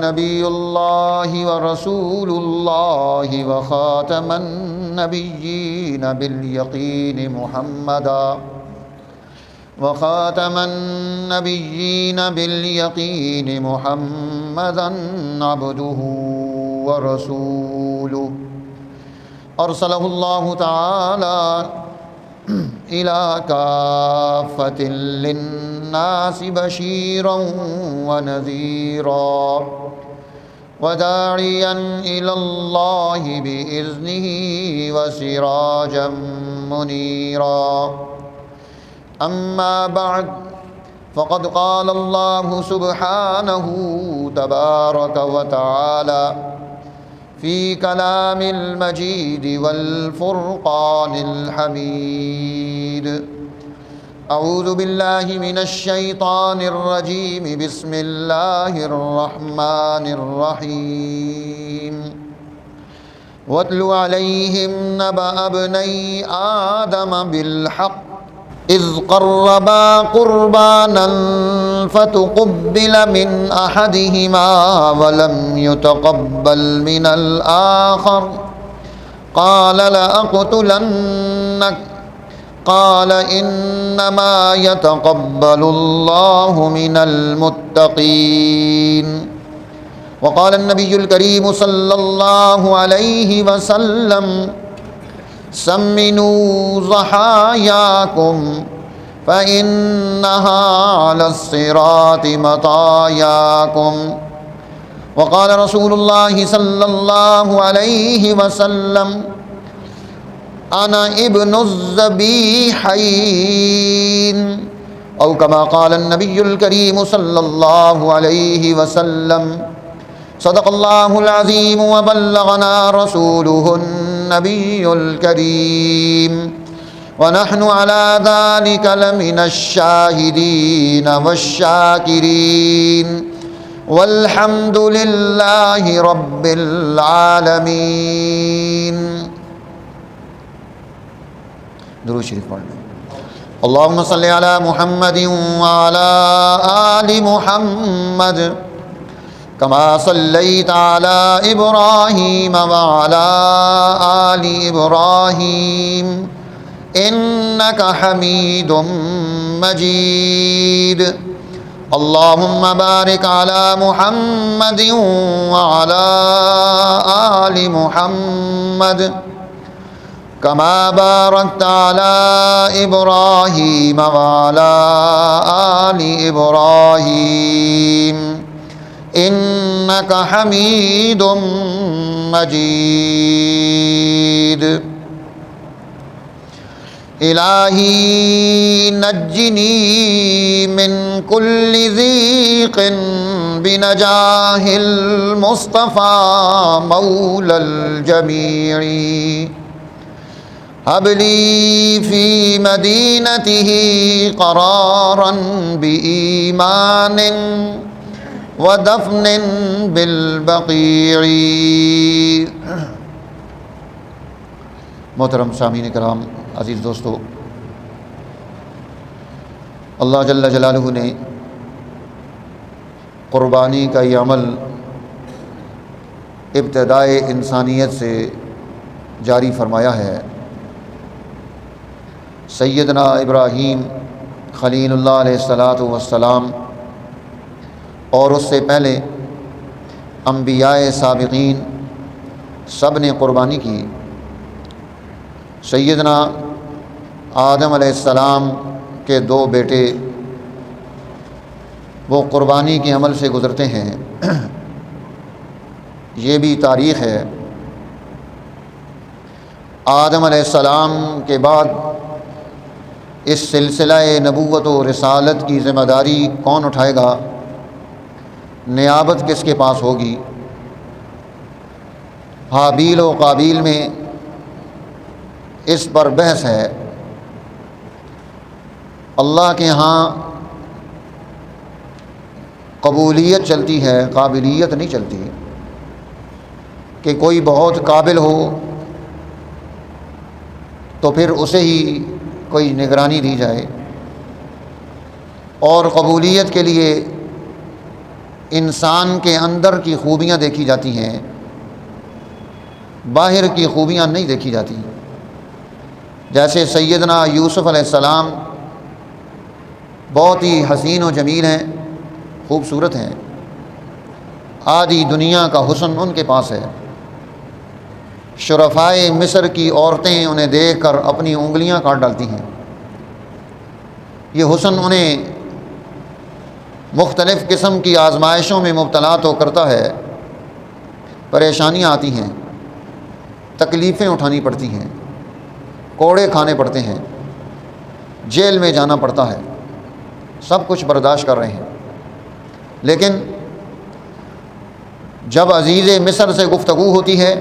نبی اللہ ورسول اللہ وخاتم النبیین بالیقین محمدا وخاتم النبیین بالیقین محمدا عبدہ ورسولہ ارسلہ اللہ تعالی إلى كافة للناس بشيرا ونذيرا وداعيا إلى الله بإذنه وسراجا منيرا أما بعد فقد قال الله سبحانه تبارك وتعالى في كلام المجيد والفرقان الحميد أعوذ بالله من الشيطان الرجيم بسم الله الرحمن الرحيم واتل عليهم نبأ ابني آدم بالحق إذ قربا قربانا فتقبل من أحدهما ولم يتقبل من الآخر قال لأقتلنك قال إنما يتقبل الله من المتقين وقال النبي الكريم صلى الله عليه وسلم سمنوا ضحاياكم فإنها على الصراط مطاياكم وقال رسول الله صلى الله عليه وسلم أنا ابن الذبيحين أو كما قال النبي الكريم صلى الله عليه وسلم صدق الله العظيم وبلغنا رسوله النبي الكريم ونحن على ذلك لمن الشاهدين والشاكرين والحمد لله رب العالمين. درود شریف پڑھ لیں. اللهم صل على محمد وعلى آل محمد كما صليت على إبراهيم وعلى آل إبراهيم إنك حميد مجيد. اللهم بارك على محمد وعلى آل محمد كما باركت على إبراهيم وعلى آل إبراهيم إنك حميد مجيد. إلهي نجني من كل ضيق بنجاه المصطفى مولى الجميع هب لي في مدينته قرارا بإيمان ودفن بالبقيع. محترم سامعین کرام، عزیز دوستو، اللہ جل جلالہ نے قربانی کا یہ عمل ابتدائے انسانیت سے جاری فرمایا ہے. سیدنا ابراہیم خلیل اللہ علیہ السلام اور اس سے پہلے انبیاء سابقین سب نے قربانی کی. سیدنا آدم علیہ السلام کے دو بیٹے وہ قربانی کے عمل سے گزرتے ہیں. یہ بھی تاریخ ہے. آدم علیہ السلام کے بعد اس سلسلہ نبوت و رسالت کی ذمہ داری کون اٹھائے گا، نیابت کس کے پاس ہوگی؟ حابیل و قابیل میں اس پر بحث ہے. اللہ کے ہاں قبولیت چلتی ہے، قابلیت نہیں چلتی کہ کوئی بہت قابل ہو تو پھر اسے ہی کوئی نگرانی دی جائے، اور قبولیت کے لیے انسان کے اندر کی خوبیاں دیکھی جاتی ہیں، باہر کی خوبیاں نہیں دیکھی جاتی۔ جیسے سیدنا یوسف علیہ السلام بہت ہی حسین و جمیل ہیں، خوبصورت ہیں، آدھی دنیا کا حسن ان کے پاس ہے۔ شرفائے مصر کی عورتیں انہیں دیکھ کر اپنی انگلیاں کاٹ ڈالتی ہیں۔ یہ حسن انہیں مختلف قسم کی آزمائشوں میں مبتلا تو کرتا ہے، پریشانیاں آتی ہیں، تکلیفیں اٹھانی پڑتی ہیں، کوڑے کھانے پڑتے ہیں، جیل میں جانا پڑتا ہے، سب کچھ برداشت کر رہے ہیں۔ لیکن جب عزیز مصر سے گفتگو ہوتی ہے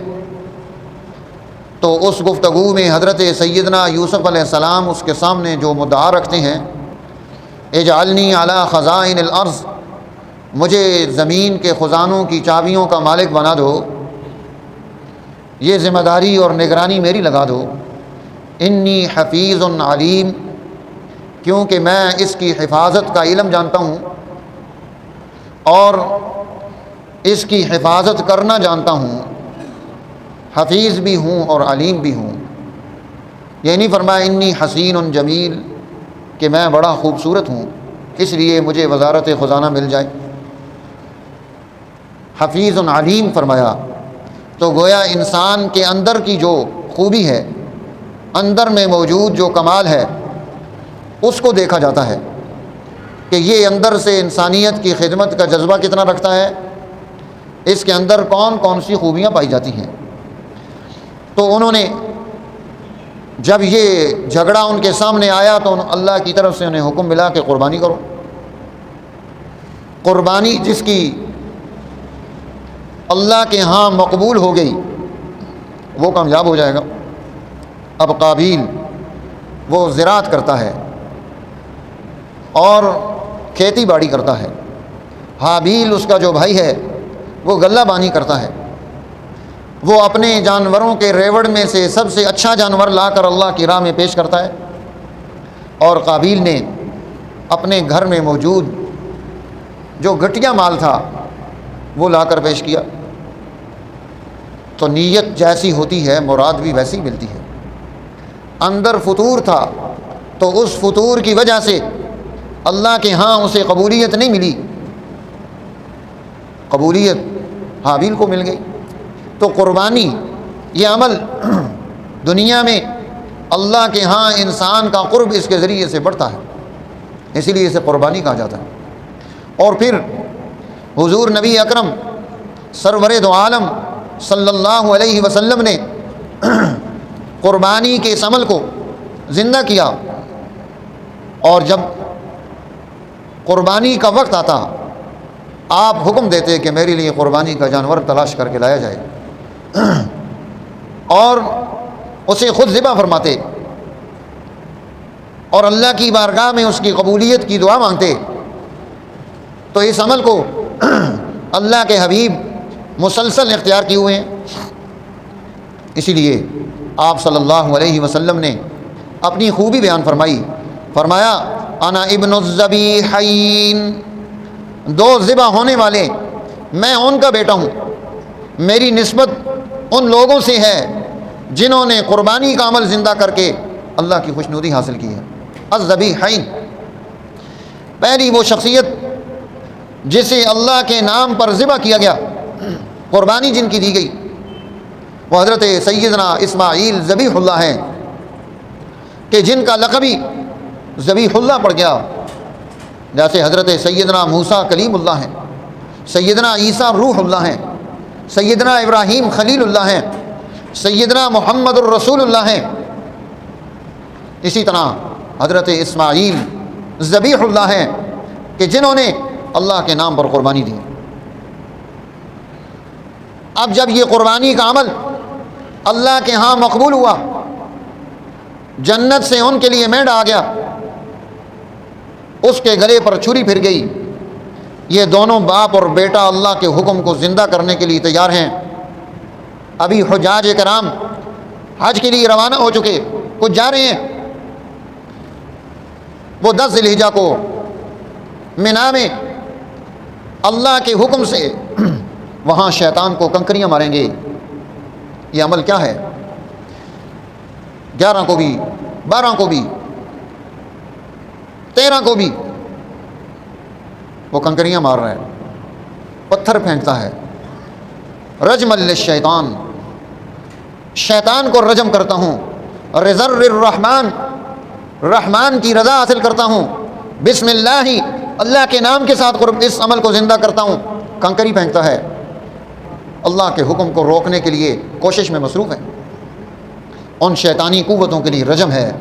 تو اس گفتگو میں حضرت سیدنا یوسف علیہ السلام اس کے سامنے جو مدعا رکھتے ہیں، اجعلنی علی خزائن الارض، مجھے زمین کے خزانوں کی چابیوں کا مالک بنا دو، یہ ذمہ داری اور نگرانی میری لگا دو، انی حفیظ علیم، کیونکہ میں اس کی حفاظت کا علم جانتا ہوں اور اس کی حفاظت کرنا جانتا ہوں، حفیظ بھی ہوں اور علیم بھی ہوں۔ یہ نہیں فرمایا انی حسین جمیل کہ میں بڑا خوبصورت ہوں اس لیے مجھے وزارت خزانہ مل جائے، حفیظ علیم فرمایا۔ تو گویا انسان کے اندر کی جو خوبی ہے، اندر میں موجود جو کمال ہے، اس کو دیکھا جاتا ہے کہ یہ اندر سے انسانیت کی خدمت کا جذبہ کتنا رکھتا ہے، اس کے اندر کون کون سی خوبیاں پائی جاتی ہیں۔ تو انہوں نے جب یہ جھگڑا ان کے سامنے آیا تو اللہ کی طرف سے انہیں حکم ملا کہ قربانی کرو۔ قربانی جس کی اللہ کے ہاں مقبول ہو گئی وہ کامیاب ہو جائے گا۔ اب قابیل وہ زراعت کرتا ہے اور کھیتی باڑی کرتا ہے، حابیل اس کا جو بھائی ہے وہ غلہ بانی کرتا ہے، وہ اپنے جانوروں کے ریوڑ میں سے سب سے اچھا جانور لا کر اللہ کی راہ میں پیش کرتا ہے، اور قابیل نے اپنے گھر میں موجود جو گھٹیا مال تھا وہ لا کر پیش کیا۔ تو نیت جیسی ہوتی ہے مراد بھی ویسی ملتی ہے۔ اندر فطور تھا تو اس فطور کی وجہ سے اللہ کے ہاں اسے قبولیت نہیں ملی، قبولیت حابیل کو مل گئی۔ تو قربانی یہ عمل دنیا میں اللہ کے ہاں انسان کا قرب اس کے ذریعے سے بڑھتا ہے، اسی لیے اسے قربانی کہا جاتا ہے۔ اور پھر حضور نبی اکرم سرور دو عالم صلی اللہ علیہ وسلم نے قربانی کے اس عمل کو زندہ کیا، اور جب قربانی کا وقت آتا آپ حکم دیتے کہ میرے لیے قربانی کا جانور تلاش کر کے لایا جائے، اور اسے خود ذبح فرماتے اور اللہ کی بارگاہ میں اس کی قبولیت کی دعا مانگتے۔ تو اس عمل کو اللہ کے حبیب مسلسل اختیار کیے ہوئے ہیں، اسی لیے آپ صلی اللہ علیہ وسلم نے اپنی خوبی بیان فرمائی، فرمایا انا ابن الذبیحین، دو ذبح ہونے والے میں ان کا بیٹا ہوں، میری نسبت ان لوگوں سے ہے جنہوں نے قربانی کا عمل زندہ کر کے اللہ کی خوشنودی حاصل کی ہے۔ الذبیحین، پہلی وہ شخصیت جسے اللہ کے نام پر ذبح کیا گیا، قربانی جن کی دی گئی، وہ حضرت سیدنا اسماعیل ذبیح اللہ ہیں، کہ جن کا لقب ہی ذبیح اللہ پڑ گیا۔ جیسے حضرت سیدنا موسیٰ کلیم اللہ ہیں، سیدنا عیسیٰ روح اللہ ہیں، سیدنا ابراہیم خلیل اللہ ہیں، سیدنا محمد الرسول اللہ ہیں، اسی طرح حضرت اسماعیل ذبیح اللہ ہیں کہ جنہوں نے اللہ کے نام پر قربانی دی۔ اب جب یہ قربانی کا عمل اللہ کے ہاں مقبول ہوا، جنت سے ان کے لیے مینڈ آ گیا، اس کے گلے پر چھری پھر گئی، یہ دونوں باپ اور بیٹا اللہ کے حکم کو زندہ کرنے کے لیے تیار ہیں۔ ابھی حجاج کرام حج کے لیے روانہ ہو چکے، کچھ جا رہے ہیں، وہ 10 ذی الحجہ کو مینا میں اللہ کے حکم سے وہاں شیطان کو کنکریاں ماریں گے۔ یہ عمل کیا ہے؟ 11 کو بھی، 12 کو بھی، 13 کو بھی وہ کنکریاں مار رہا ہے، پتھر پھینکتا ہے۔ رجم للشیطان، شیطان کو رجم کرتا ہوں، رزر الرحمن، رحمان کی رضا حاصل کرتا ہوں، بسم اللہ، اللہ کے نام کے ساتھ اس عمل کو زندہ کرتا ہوں۔ کنکری پھینکتا ہے، اللہ کے حکم کو روکنے کے لیے کوشش میں مصروف ہے۔ ان شیطانی قوتوں کے لیے رجم ہے۔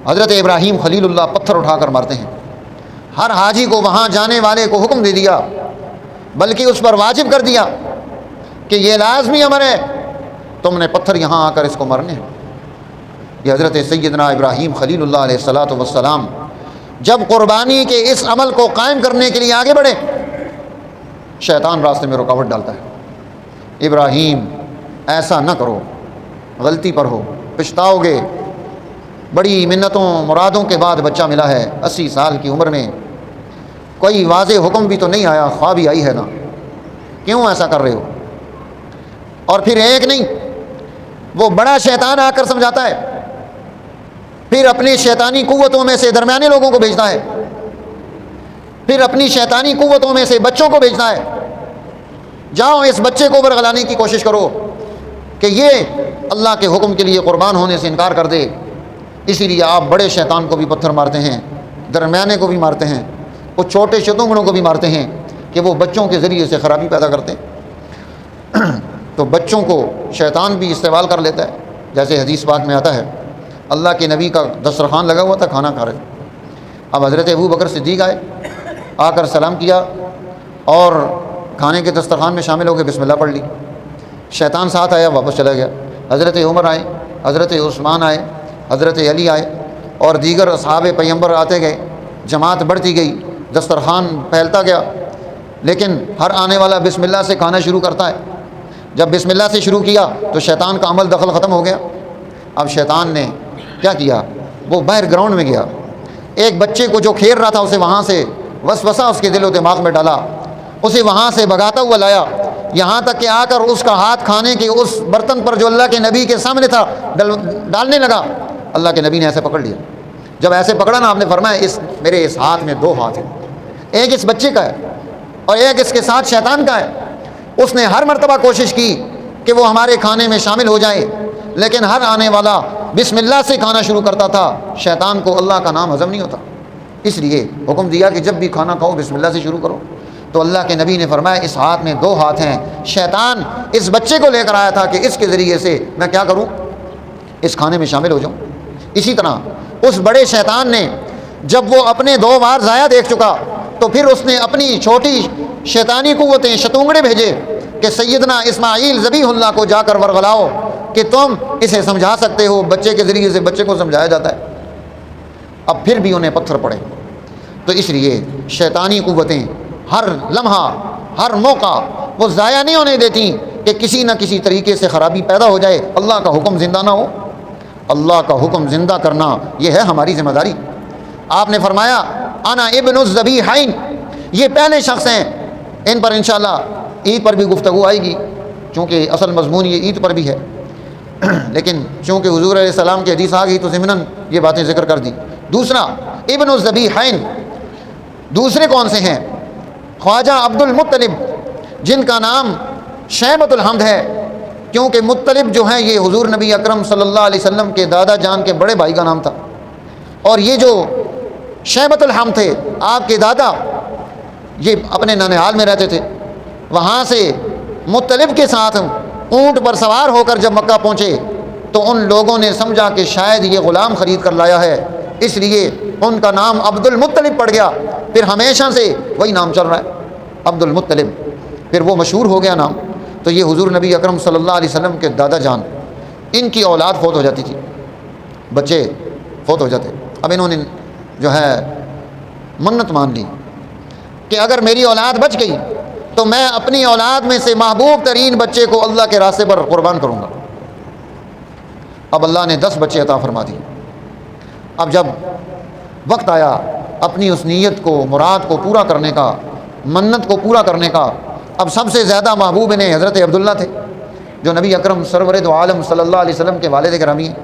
حضرت ابراہیم خلیل اللہ پتھر اٹھا کر مارتے ہیں۔ ہر حاجی کو وہاں جانے والے کو حکم دے دیا، بلکہ اس پر واجب کر دیا کہ یہ لازمی امر ہے، تم نے پتھر یہاں آ کر اس کو مارنے ہیں۔ یہ حضرت سیدنا ابراہیم خلیل اللہ علیہ الصلاۃ والسلام جب قربانی کے اس عمل کو قائم کرنے کے لیے آگے بڑھے، شیطان راستے میں رکاوٹ ڈالتا ہے۔ ابراہیم ایسا نہ کرو، غلطی پر ہو، پچھتاؤ گے، بڑی منتوں مرادوں کے بعد بچہ ملا ہے، 80 سال کی عمر میں، کوئی واضح حکم بھی تو نہیں آیا، خواہ بھی آئی ہے نا، کیوں ایسا کر رہے ہو؟ اور پھر ایک نہیں، وہ بڑا شیطان آ کر سمجھاتا ہے، پھر اپنی شیطانی قوتوں میں سے درمیانے لوگوں کو بھیجتا ہے، پھر اپنی شیطانی قوتوں میں سے بچوں کو بھیجتا ہے، جاؤ اس بچے کو برگلانے کی کوشش کرو کہ یہ اللہ کے حکم کے لیے قربان ہونے سے انکار کر دے۔ اسی لیے آپ بڑے شیطان کو بھی پتھر مارتے ہیں، درمیانے کو بھی مارتے ہیں، وہ چھوٹے شتونگڑوں کو بھی مارتے ہیں کہ وہ بچوں کے ذریعے سے خرابی پیدا کرتے ہیں۔ تو بچوں کو شیطان بھی استعمال کر لیتا ہے، جیسے حدیث پاک میں آتا ہے، اللہ کے نبی کا دسترخوان لگا ہوا تھا، کھانا کھا رہے، اب حضرت ابو بکر صدیق آئے، آ کر سلام کیا اور کھانے کے دسترخوان میں شامل ہو کے بسم اللہ پڑھ لی۔ شیطان ساتھ آیا، واپس چلا گیا۔ حضرت عمر آئے، حضرت عثمان آئے، حضرت علی آئے اور دیگر اصحاب پیغمبر آتے گئے، جماعت بڑھتی گئی، دسترخوان پھیلتا گیا، لیکن ہر آنے والا بسم اللہ سے کھانا شروع کرتا ہے۔ جب بسم اللہ سے شروع کیا تو شیطان کا عمل دخل ختم ہو گیا۔ اب شیطان نے کیا کیا؟ وہ باہر گراؤنڈ میں گیا، ایک بچے کو جو کھیل رہا تھا اسے وہاں سے وسوسہ اس کے دل و دماغ میں ڈالا، اسے وہاں سے بھگاتا ہوا لایا، یہاں تک کہ آ کر اس کا ہاتھ کھانے کے اس برتن پر جو اللہ کے نبی کے سامنے تھا ڈالنے لگا۔ اللہ کے نبی نے ایسے پکڑ لیا۔ جب ایسے پکڑا نا، آپ نے فرمایا میرے اس ہاتھ میں 2 ہاتھ ہیں، ایک اس بچے کا ہے اور ایک اس کے ساتھ شیطان کا ہے۔ اس نے ہر مرتبہ کوشش کی کہ وہ ہمارے کھانے میں شامل ہو جائے، لیکن ہر آنے والا بسم اللہ سے کھانا شروع کرتا تھا۔ شیطان کو اللہ کا نام ہضم نہیں ہوتا، اس لیے حکم دیا کہ جب بھی کھانا کھاؤ بسم اللہ سے شروع کرو۔ تو اللہ کے نبی نے فرمایا اس ہاتھ میں 2 ہاتھ ہیں، شیطان اس بچے کو لے کر آیا تھا کہ اس کے ذریعے سے میں کیا کروں، اس کھانے میں شامل ہو جاؤں۔ اسی طرح اس بڑے شیطان نے جب وہ اپنے 2 بار ضائع دیکھ چکا تو پھر اس نے اپنی چھوٹی شیطانی قوتیں شتونگڑے بھیجے کہ سیدنا اسماعیل ذبیح اللہ کو جا کر ورغلاؤ کہ تم اسے سمجھا سکتے ہو۔ بچے کے ذریعے سے بچے کو سمجھایا جاتا ہے۔ اب پھر بھی انہیں پتھر پڑے۔ تو اس لیے شیطانی قوتیں ہر لمحہ ہر موقع وہ ضائع نہیں ہونے دیتی کہ کسی نہ کسی طریقے سے خرابی پیدا ہو جائے، اللہ کا حکم زندہ نہ ہو۔ اللہ کا حکم زندہ کرنا یہ ہے ہماری ذمہ داری۔ آپ نے فرمایا انا ابن الذبیحین، یہ پہلے شخص ہیں، ان پر انشاءاللہ عید پر بھی گفتگو آئے گی، چونکہ اصل مضمون یہ عید پر بھی ہے، لیکن چونکہ حضور علیہ السلام کی حدیث آ گئی تو ضمناً یہ باتیں ذکر کر دی۔ دوسرا ابن الذبیحین، دوسرے کون سے ہیں؟ خواجہ عبد المطلب، جن کا نام شیبۃ الحمد ہے، کیونکہ مطلب جو ہیں یہ حضور نبی اکرم صلی اللہ علیہ وسلم کے دادا جان کے بڑے بھائی کا نام تھا، اور یہ جو شیبۃ الحمد تھے آپ کے دادا، یہ اپنے ننہال میں رہتے تھے۔ وہاں سے مطلب کے ساتھ اونٹ پر سوار ہو کر جب مکہ پہنچے تو ان لوگوں نے سمجھا کہ شاید یہ غلام خرید کر لایا ہے، اس لیے ان کا نام عبد المطلب پڑ گیا۔ پھر ہمیشہ سے وہی نام چل رہا ہے، عبد المطلب، پھر وہ مشہور ہو گیا نام۔ تو یہ حضور نبی اکرم صلی اللہ علیہ وسلم کے دادا جان، ان کی اولاد فوت ہو جاتی تھی، بچے فوت ہو جاتے۔ اب انہوں نے جو ہے منت مان لی کہ اگر میری اولاد بچ گئی تو میں اپنی اولاد میں سے محبوب ترین بچے کو اللہ کے راستے پر قربان کروں گا۔ اب اللہ نے 10 بچے عطا فرما دیے۔ اب جب وقت آیا اپنی اس نیت کو، مراد کو پورا کرنے کا، منت کو پورا کرنے کا اب سب سے زیادہ محبوب انہیں حضرت عبداللہ تھے جو نبی اکرم سرور دو عالم صلی اللہ علیہ وسلم کے والد گرامی ہیں۔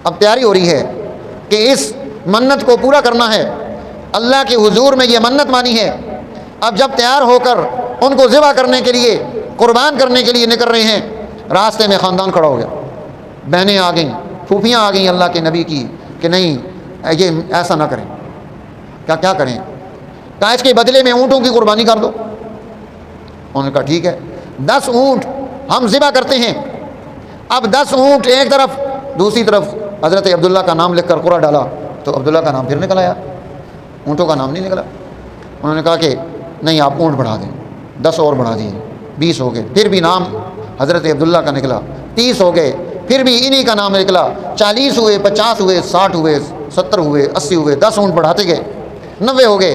اب تیاری ہو رہی ہے کہ اس منت کو پورا کرنا ہے، اللہ کے حضور میں یہ منت مانی ہے۔ اب جب تیار ہو کر ان کو ذبح کرنے کے لیے، قربان کرنے کے لیے نکل رہے ہیں، راستے میں خاندان کھڑا ہو گیا، بہنیں آ گئیں، پھوپھیاں آ گئیں اللہ کے نبی کی کہ نہیں یہ ایسا نہ کریں۔ کیا کریں؟ کہا اس کے بدلے میں اونٹوں کی قربانی کر دو۔ انہوں نے کہا ٹھیک ہے، 10 اونٹ ہم ذبح کرتے ہیں۔ اب 10 اونٹ ایک طرف، دوسری طرف حضرت عبداللہ کا نام لکھ کر قرعہ ڈالا تو عبداللہ کا نام پھر نکل آیا، اونٹوں کا نام نہیں نکلا۔ انہوں نے کہا کہ نہیں آپ اونٹ بڑھا دیں، 10 اور بڑھا دیے، 20 ہو گئے، پھر بھی نام حضرت عبداللہ کا نکلا، 30 ہو گئے، پھر بھی انہی کا نام نکلا، 40 ہوئے، 50 ہوئے، 60 ہوئے، 70 ہوئے، 80 ہوئے، 10 اونٹ بڑھاتے گئے، 90 ہو گئے،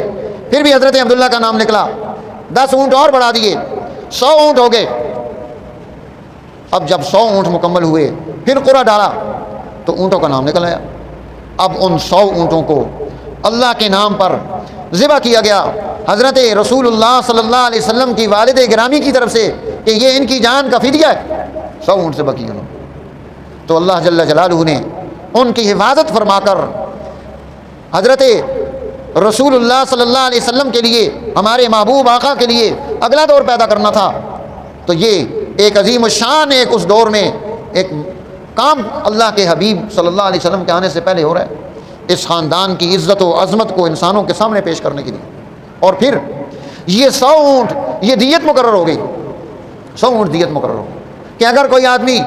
پھر بھی حضرت عبداللہ کا نام نکلا، 10 اونٹ اور بڑھا دیے، 100 اونٹ ہو گئے۔ اب جب 100 اونٹ مکمل ہوئے پھر قرعہ ڈالا تو اونٹوں کا نام نکل آیا۔ اب ان 100 اونٹوں کو اللہ کے نام پر ذبح کیا گیا حضرت رسول اللہ صلی اللہ علیہ وسلم کی والد گرامی کی طرف سے کہ یہ ان کی جان کا فدیہ ہے۔ 100 اونٹ ذبح کیے انہوں نے، تو اللہ جل جلالہ نے ان کی حفاظت فرما کر حضرت رسول اللہ صلی اللہ علیہ وسلم کے لیے، ہمارے محبوب آقا کے لیے اگلا دور پیدا کرنا تھا، تو یہ ایک عظیم الشان ایک اس دور میں ایک کام اللہ کے حبیب صلی اللہ علیہ وسلم کے آنے سے پہلے ہو رہا ہے، اس خاندان کی عزت و عظمت کو انسانوں کے سامنے پیش کرنے کے لیے۔ اور پھر یہ 100 اونٹ یہ دیت مقرر ہو گئی، 100 اونٹ دیت مقرر ہو گئی کہ اگر کوئی آدمی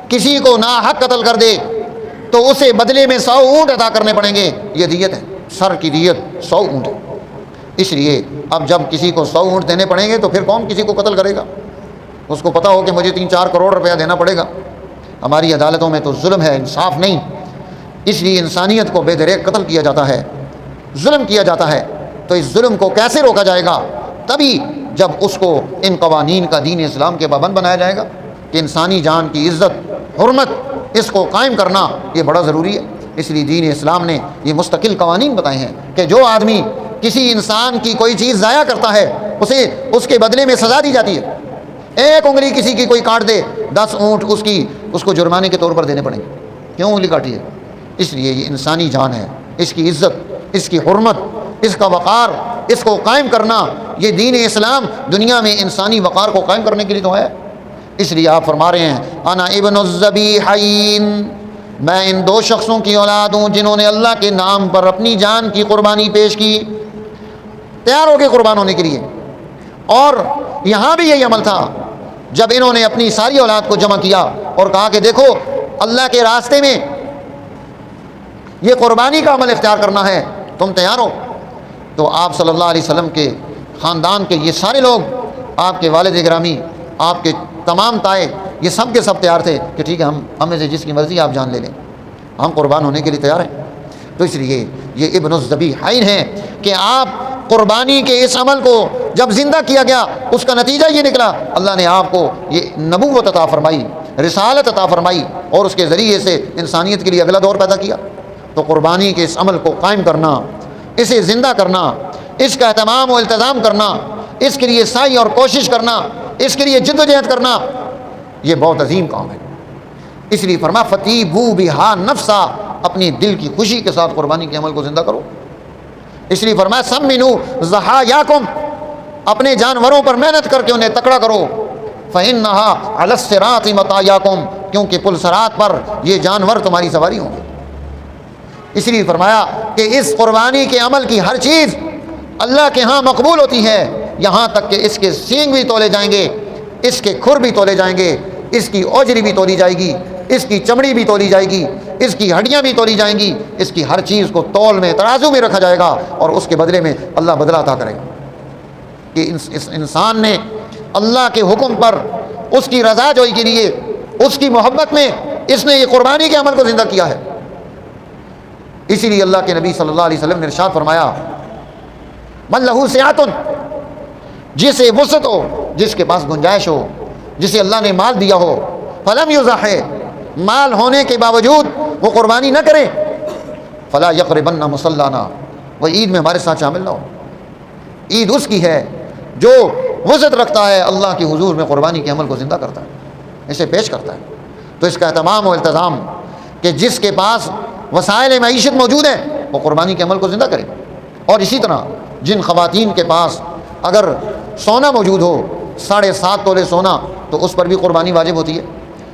کسی کو ناحق قتل کر دے تو اسے بدلے میں 100 اونٹ ادا کرنے پڑیں گے، یہ دیت ہے، سر کی دیت 100 اونٹ ہے۔ اس لیے اب جب کسی کو 100 اونٹ دینے پڑیں گے تو پھر کون کسی کو قتل کرے گا؟ اس کو پتہ ہو کہ مجھے 3-4 کروڑ روپیہ دینا پڑے گا۔ ہماری عدالتوں میں تو ظلم ہے، انصاف نہیں، اس لیے انسانیت کو بے دریغ قتل کیا جاتا ہے، ظلم کیا جاتا ہے۔ تو اس ظلم کو کیسے روکا جائے گا؟ تبھی جب اس کو ان قوانین کا دین اسلام کے پابند بنایا جائے گا کہ انسانی جان کی عزت، حرمت، اس کو قائم کرنا یہ بڑا ضروری ہے۔ اس لیے دین اسلام نے یہ مستقل قوانین بتائے ہیں کہ جو آدمی کسی انسان کی کوئی چیز ضائع کرتا ہے اسے اس کے بدلے میں سزا دی جاتی ہے۔ 1 انگلی کسی کی کوئی کاٹ دے، 10 اونٹ اس کو جرمانے کے طور پر دینے پڑیں گے۔ کیوں انگلی کاٹی ہے؟ اس لیے یہ انسانی جان ہے، اس کی عزت، اس کی حرمت، اس کا وقار، اس کو قائم کرنا، یہ دین اسلام دنیا میں انسانی وقار کو قائم کرنے کے لیے تو ہے۔ اس لیے آپ فرما رہے ہیں انا ابن الذبیحین، میں ان 2 شخصوں کی اولاد ہوں جنہوں نے اللہ کے نام پر اپنی جان کی قربانی پیش کی، تیار ہو کے قربان ہونے کے لیے۔ اور یہاں بھی یہی عمل تھا، جب انہوں نے اپنی ساری اولاد کو جمع کیا اور کہا کہ دیکھو اللہ کے راستے میں یہ قربانی کا عمل اختیار کرنا ہے، تم تیار ہو؟ تو آپ صلی اللہ علیہ وسلم کے خاندان کے یہ سارے لوگ، آپ کے والد گرامی، آپ کے تمام تائے، یہ سب کے سب تیار تھے کہ ٹھیک ہے ہم میں سے جس کی مرضی آپ جان لے لیں، ہم قربان ہونے کے لیے تیار ہیں۔ تو اس لیے یہ ابن الذبیحین ہے کہ آپ قربانی کے اس عمل کو جب زندہ کیا گیا، اس کا نتیجہ یہ نکلا، اللہ نے آپ کو یہ نبوت عطا فرمائی، رسالت عطا فرمائی، اور اس کے ذریعے سے انسانیت کے لیے اگلا دور پیدا کیا۔ تو قربانی کے اس عمل کو قائم کرنا، اسے زندہ کرنا، اس کا اہتمام و التزام کرنا، اس کے لیے سعی اور کوشش کرنا، اس کے لیے جد و جہد کرنا، یہ بہت عظیم کام ہے۔ اس لیے فرما فتیبو بہا نفسا، اپنی دل کی خوشی کے ساتھ قربانی کے عمل کو زندہ کرو۔ اس لیے فرمایا سمنو ضحایاکم، اپنے جانوروں پر محنت کر کے انہیں تکڑا کرو، فإنہا علی الصراط مطایاکم، کیونکہ پل صراط پر یہ جانور تمہاری سواری ہوں گے۔ اس لیے فرمایا کہ اس قربانی کے عمل کی ہر چیز اللہ کے ہاں مقبول ہوتی ہے، یہاں تک کہ اس کے سینگ بھی تولے جائیں گے، اس کے کھر بھی تولے جائیں گے، اس کی اوجری بھی تولی جائے گی، اس کی چمڑی بھی تولی جائے گی، اس کی ہڈیاں بھی تولی جائیں گی، اس کی ہر چیز کو تول میں، ترازو میں رکھا جائے گا، اور اس کے بدلے میں اللہ بدلہ عطا کرے گا کہ اس انسان نے اللہ کے حکم پر، اس کی رضا جوئی کے لیے، اس کی محبت میں اس نے یہ قربانی کے عمل کو زندہ کیا ہے۔ اسی لیے اللہ کے نبی صلی اللہ علیہ وسلم نے ارشاد فرمایا من لہو سعۃ، جسے وسعت ہو، جس کے پاس گنجائش ہو، جسے اللہ نے مال دیا ہو، فلم یضحی، مال ہونے کے باوجود وہ قربانی نہ کرے، فلا یقربن مصلانا، وہ عید میں ہمارے ساتھ شامل نہ ہو۔ عید اس کی ہے جو وسعت رکھتا ہے اللہ کے حضور میں قربانی کے عمل کو زندہ کرتا ہے، اسے پیش کرتا ہے۔ تو اس کا اہتمام و التزام کہ جس کے پاس وسائل معیشت موجود ہیں وہ قربانی کے عمل کو زندہ کرے۔ اور اسی طرح جن خواتین کے پاس اگر سونا موجود ہو 7.5 تولے سونا تو اس پر بھی قربانی واجب ہوتی ہے،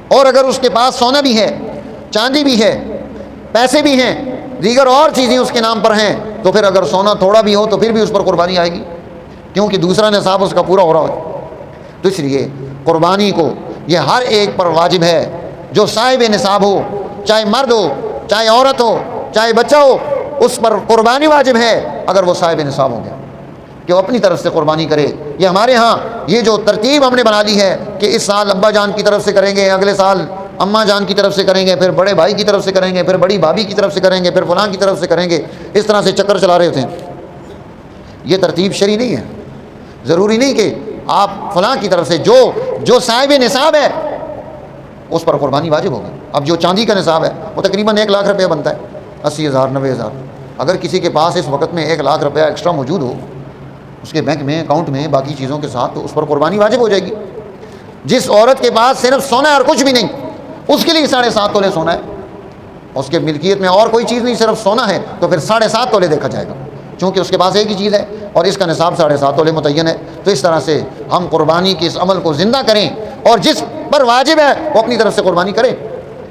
اور اگر اس کے پاس سونا بھی ہے، چاندی بھی ہے، پیسے بھی ہیں، دیگر اور چیزیں اس کے نام پر ہیں، تو پھر اگر سونا تھوڑا بھی ہو تو پھر بھی اس پر قربانی آئے گی، کیونکہ دوسرا نصاب اس کا پورا ہو رہا ہے۔ تو اس لیے قربانی کو یہ ہر ایک پر واجب ہے جو صاحب نصاب ہو، چاہے مرد ہو، چاہے عورت ہو، چاہے بچہ ہو، اس پر قربانی واجب ہے اگر وہ صاحب نصاب ہو گیا، کہ وہ اپنی طرف سے قربانی کرے۔ یہ ہمارے ہاں یہ جو ترتیب ہم نے بنا لی ہے کہ اس سال ابا جان کی طرف سے کریں گے، اگلے سال اماں جان کی طرف سے کریں گے، پھر بڑے بھائی کی طرف سے کریں گے، پھر بڑی بھابھی کی طرف سے کریں گے، پھر فلاں کی طرف سے کریں گے، اس طرح سے چکر چلا رہے ہوتے ہیں۔ یہ ترتیب شرعی نہیں ہے۔ ضروری نہیں کہ آپ فلاں کی طرف سے جو صاحب نصاب ہے اس پر قربانی واجب ہوگی۔ اب جو چاندی کا نصاب ہے وہ تقریباً 1 لاکھ روپیہ بنتا ہے، 80,000 90,000۔ اگر کسی کے پاس اس وقت میں 1 لاکھ روپیہ ایکسٹرا موجود ہو اس کے بینک میں، اکاؤنٹ میں، باقی چیزوں کے ساتھ، تو اس پر قربانی واجب ہو جائے گی۔ جس عورت کے پاس صرف سونا ہے اور کچھ بھی نہیں، اس کے لیے 7.5 تولے سونا ہے، اس کے ملکیت میں اور کوئی چیز نہیں، صرف سونا ہے، تو پھر 7.5 تولے دیکھا جائے گا، چونکہ اس کے پاس ایک ہی چیز ہے اور اس کا نصاب 7.5 تولے متعین ہے۔ تو اس طرح سے ہم قربانی کے اس عمل کو زندہ کریں، اور جس پر واجب ہے وہ اپنی طرف سے قربانی کرے۔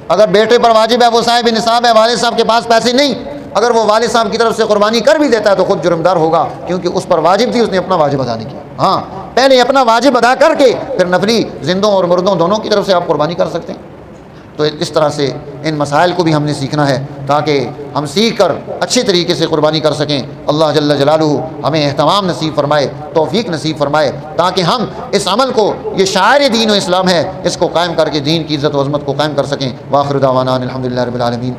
اگر بیٹے پر واجب ہے، وہ صاحب نصاب ہے، والد صاحب کے پاس پیسے نہیں، اگر وہ والد صاحب کی طرف سے قربانی کر بھی دیتا ہے تو خود جرمدار ہوگا، کیونکہ اس پر واجب تھی، اس نے اپنا واجب ادا نہیں کیا۔ ہاں، پہلے اپنا واجب ادا کر کے پھر نفلی زندوں اور مردوں دونوں کی طرف سے آپ قربانی کر سکتے ہیں۔ تو اس طرح سے ان مسائل کو بھی ہم نے سیکھنا ہے تاکہ ہم سیکھ کر اچھے طریقے سے قربانی کر سکیں۔ اللہ جل جلالہ ہمیں اہتمام نصیب فرمائے، توفیق نصیب فرمائے، تاکہ ہم اس عمل کو، یہ شاعر دین و اسلام ہے، اس کو قائم کر کے دین کی عزت و عظمت کو قائم کر سکیں۔ وآخر دعوانا الحمدللہ رب العالمین۔